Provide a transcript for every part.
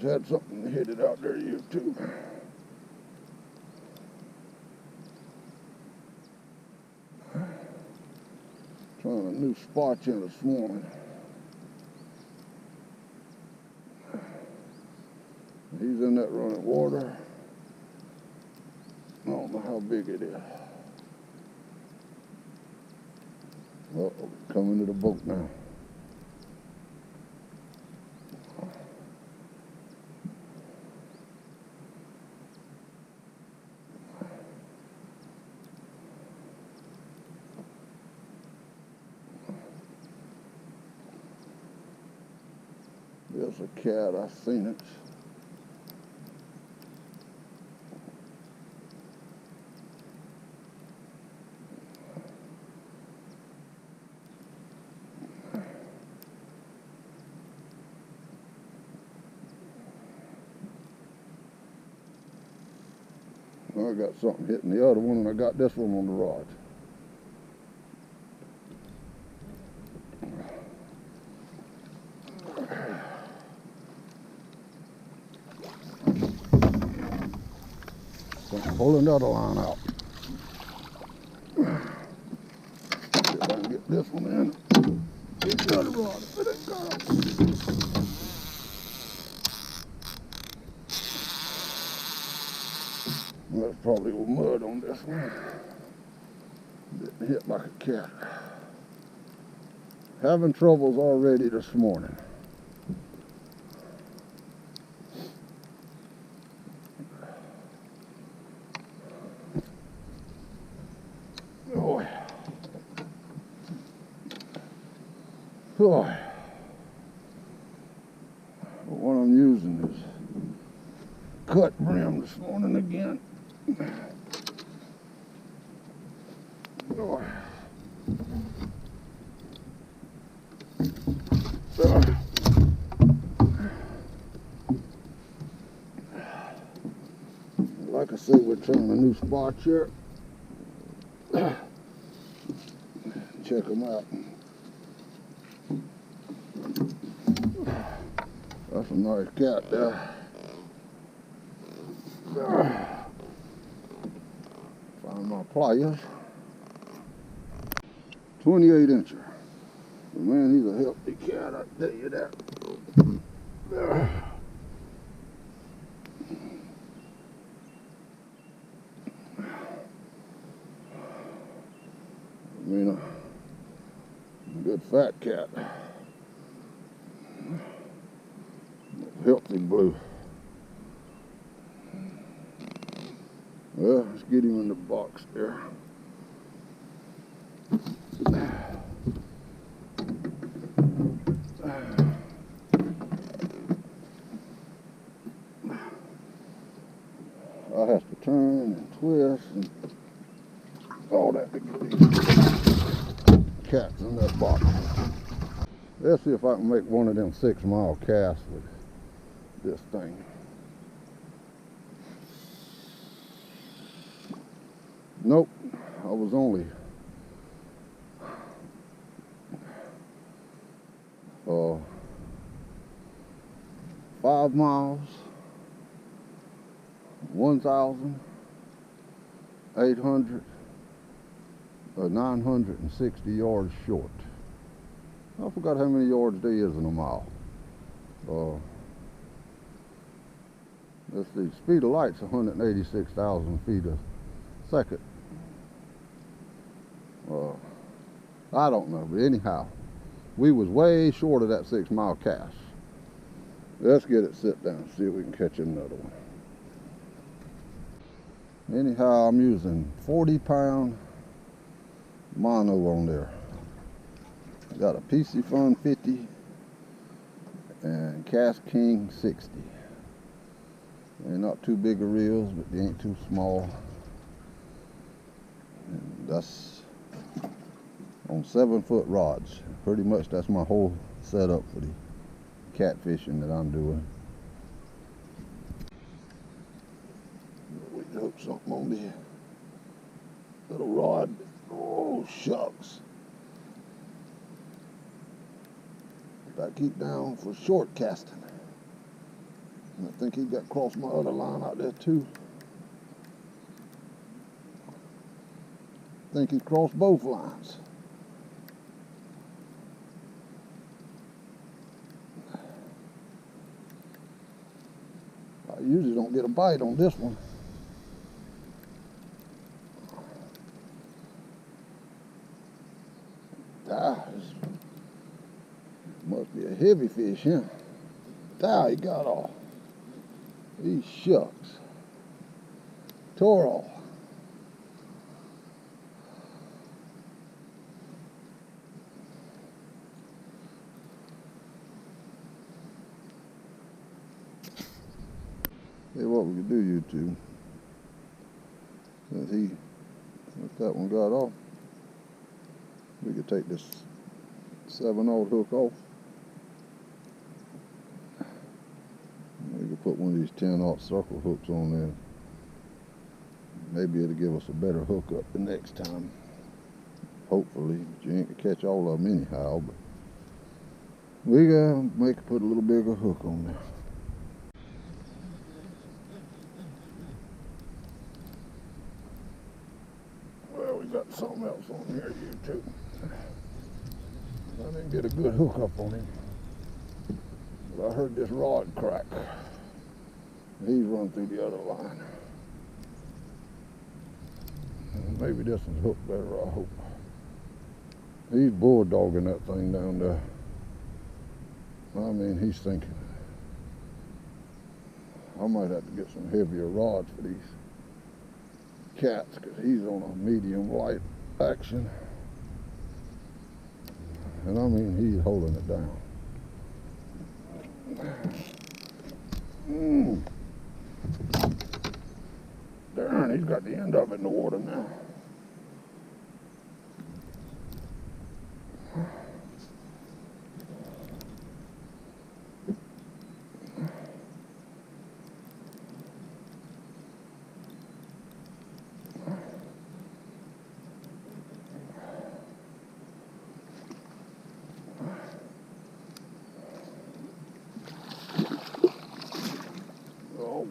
always had something hit it out there to use too. Trying a new spot here this morning. He's in that running water. I don't know how big it is. Well, we're coming to the boat now. There's a cat, I seen it. I got something hitting the other one, and I got this one on the rod. So I'm pulling the other line out. See if I can get this one in. Get the other rod. Let it go. There's probably mud on this one. Didn't hit like a cat. Having troubles already this morning. Oh. Oh. What I'm using is cut brim this morning again. Oh. Like I say, we're trying a new spot here. Check them out. That's a nice cat there. Find my pliers. 28 incher. Man, he's a healthy cat, I tell you that. I mean, a good fat cat. Healthy blue. Well, let's get him in the box there. I have to turn and twist and all that to get these cats in that box. Let's see if I can make one of them 6 mile casts with this thing. Nope, I was only 5 miles, 960 yards short. I forgot how many yards there is in a mile. Let's see, speed of light's 186,000 feet a second. I don't know, but anyhow, we was way short of that 6 mile cast. Let's get it sit down and see if we can catch another one. Anyhow, I'm using 40-pound mono on there. I got a PC Fun 50 and Cast King 60. They're not too big of reels, but they ain't too small. And that's on 7-foot rods. Pretty much that's my whole setup for the catfishing that I'm doing. We hook something on the little rod. Oh, shucks. If I keep down for short casting. I think he got across my other line out there too. I think he crossed both lines. I usually don't get a bite on this one. This must be a heavy fish, huh? He got off. These shucks. Tore off. Hey, what we could do, you two, since that one got off, we could take this 7/0 hook off. We could put one of these 10/0 circle hooks on there. Maybe it'll give us a better hookup the next time. Hopefully, but you ain't gonna catch all of them anyhow. But we gotta put a little bigger hook on there. Well, we got something else on here, you two. I didn't get a good hook up on him, but I heard this rod crack. He's run through the other line. Maybe this one's hooked better, I hope. He's bulldogging that thing down there. I mean, he's thinking, I might have to get some heavier rods for these cats, because he's on a medium light action. And I mean, he's holding it down. Darn, he's got the end of it in the water now.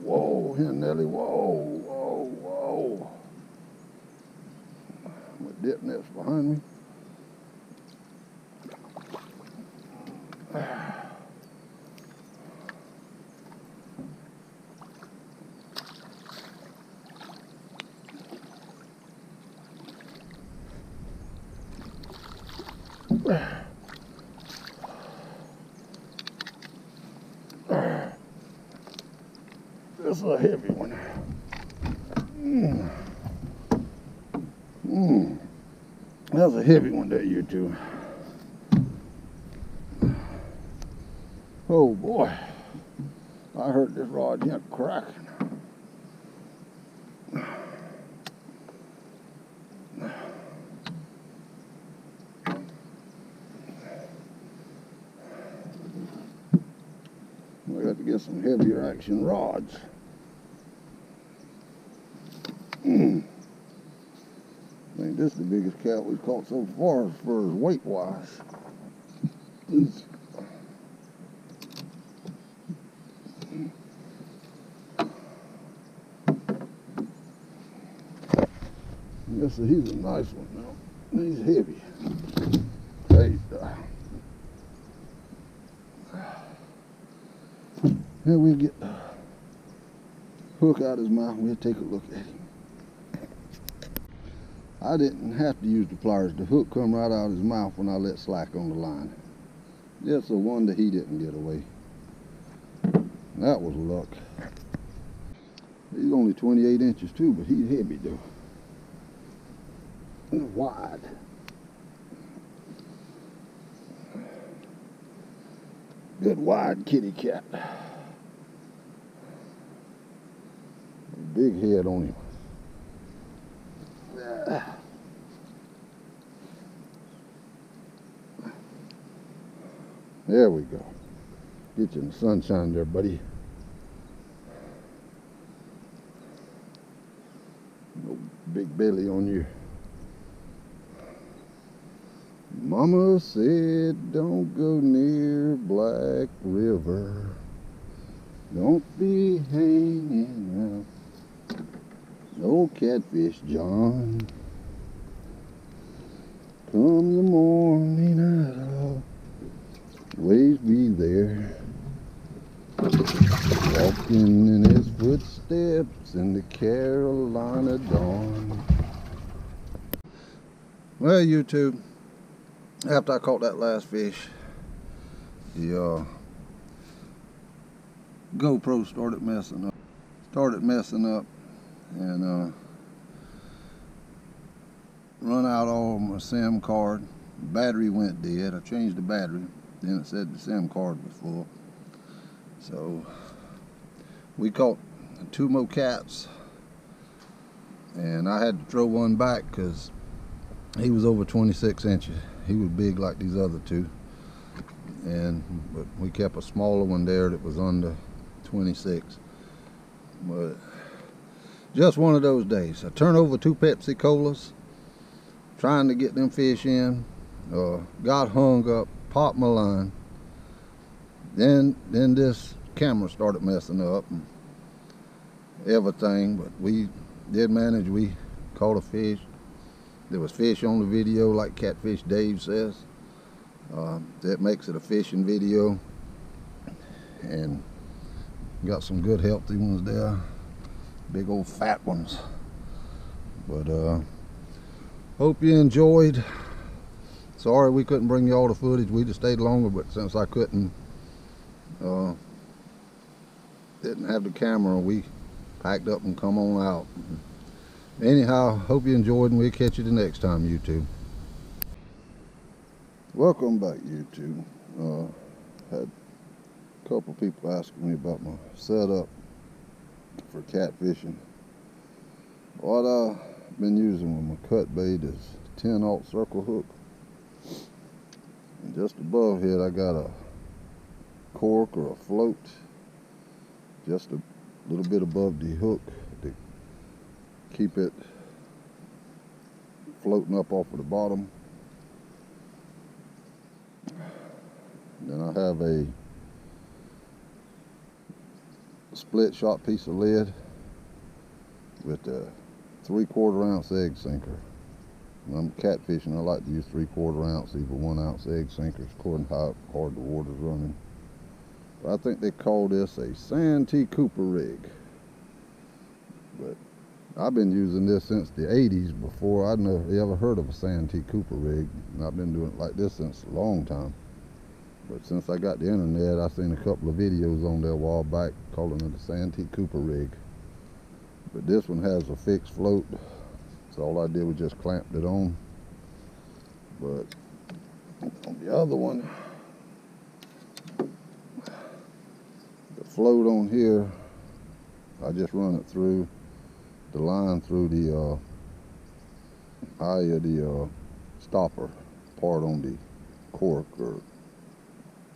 Whoa, here, Nelly, whoa. My dip net's behind me. This is a heavy one. That's a heavy one there, you two. Oh boy, I heard this rod cracking. We got to get some heavier action rods. I think this is the biggest cat we've caught so far as far as weight wise. Yes, he's a nice one now. He's heavy. Hey, here we get the hook out of his mouth. We'll take a look at him. I didn't have to use the pliers. The hook come right out of his mouth when I let slack on the line. Just a wonder he didn't get away. That was luck. He's only 28 inches too, but he's heavy though. And wide. Good wide kitty cat. Big head on him. There we go. Get you in the sunshine there, buddy. No big belly on you. Mama said don't go near Black River. Don't be hanging out. No catfish, John. Come the morning, I'll always be there. Walking in his footsteps in the Carolina dawn. Well, YouTube, after I caught that last fish, the GoPro started messing up. And run out all my SIM card. The battery went dead. I changed the battery. Then it said the SIM card was full. So we caught 2 more cats, and I had to throw one back because he was over 26 inches. He was big like these other 2, but we kept a smaller one there that was under 26. But just one of those days. I turned over 2 Pepsi Colas trying to get them fish in. Got hung up, popped my line. Then this camera started messing up and everything, but we did manage. We caught a fish. There was fish on the video, like Catfish Dave says. That makes it a fishing video, and got some good healthy ones there, big old fat ones. But hope you enjoyed. Sorry we couldn't bring you all the footage. We'd have stayed longer, but since I couldn't didn't have the camera, we packed up and come on out. Anyhow, hope you enjoyed, and we'll catch you the next time, YouTube. Welcome back, YouTube. Had a couple people asking me about my setup for catfishing. What I've been using with my cut bait is 10-aught circle hook. And just above here I got a cork or a float, just a little bit above the hook to keep it floating up off of the bottom. Then I have a split shot piece of lead with a 3/4 ounce egg sinker. When I'm catfishing, I like to use 3/4 ounce, either 1 ounce egg sinkers, according to how hard the water's running. But I think they call this a Santee Cooper rig. But I've been using this since the 80s. Before I'd never ever heard of a Santee Cooper rig, and I've been doing it like this since a long time. But since I got the internet, I seen a couple of videos on there a while back calling it a Santee Cooper rig. But this one has a fixed float, so all I did was just clamped it on. But on the other one, the float on here, I just run it through the line through the eye of the stopper part on the cork or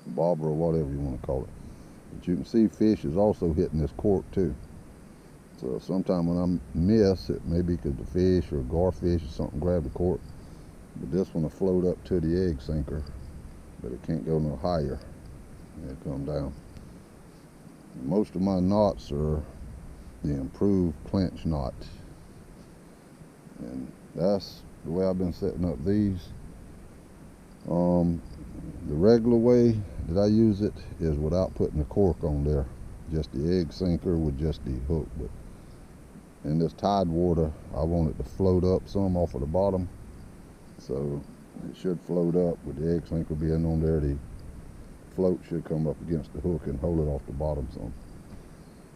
bobber or whatever you want to call it. But you can see fish is also hitting this cork too. So sometime when I miss, it may be because the fish or garfish or something grabbed the cork. But this one will float up to the egg sinker, but it can't go no higher. It'll come down. Most of my knots are the improved clinch knot, and that's the way I've been setting up these. The regular way that I use it is without putting the cork on there, just the egg sinker with just the hook. But in this tide water, I want it to float up some off of the bottom, so it should float up with the egg sinker being on there. The float should come up against the hook and hold it off the bottom some.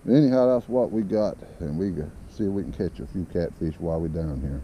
Anyhow, that's what we got, and we see if we can catch a few catfish while we're down here.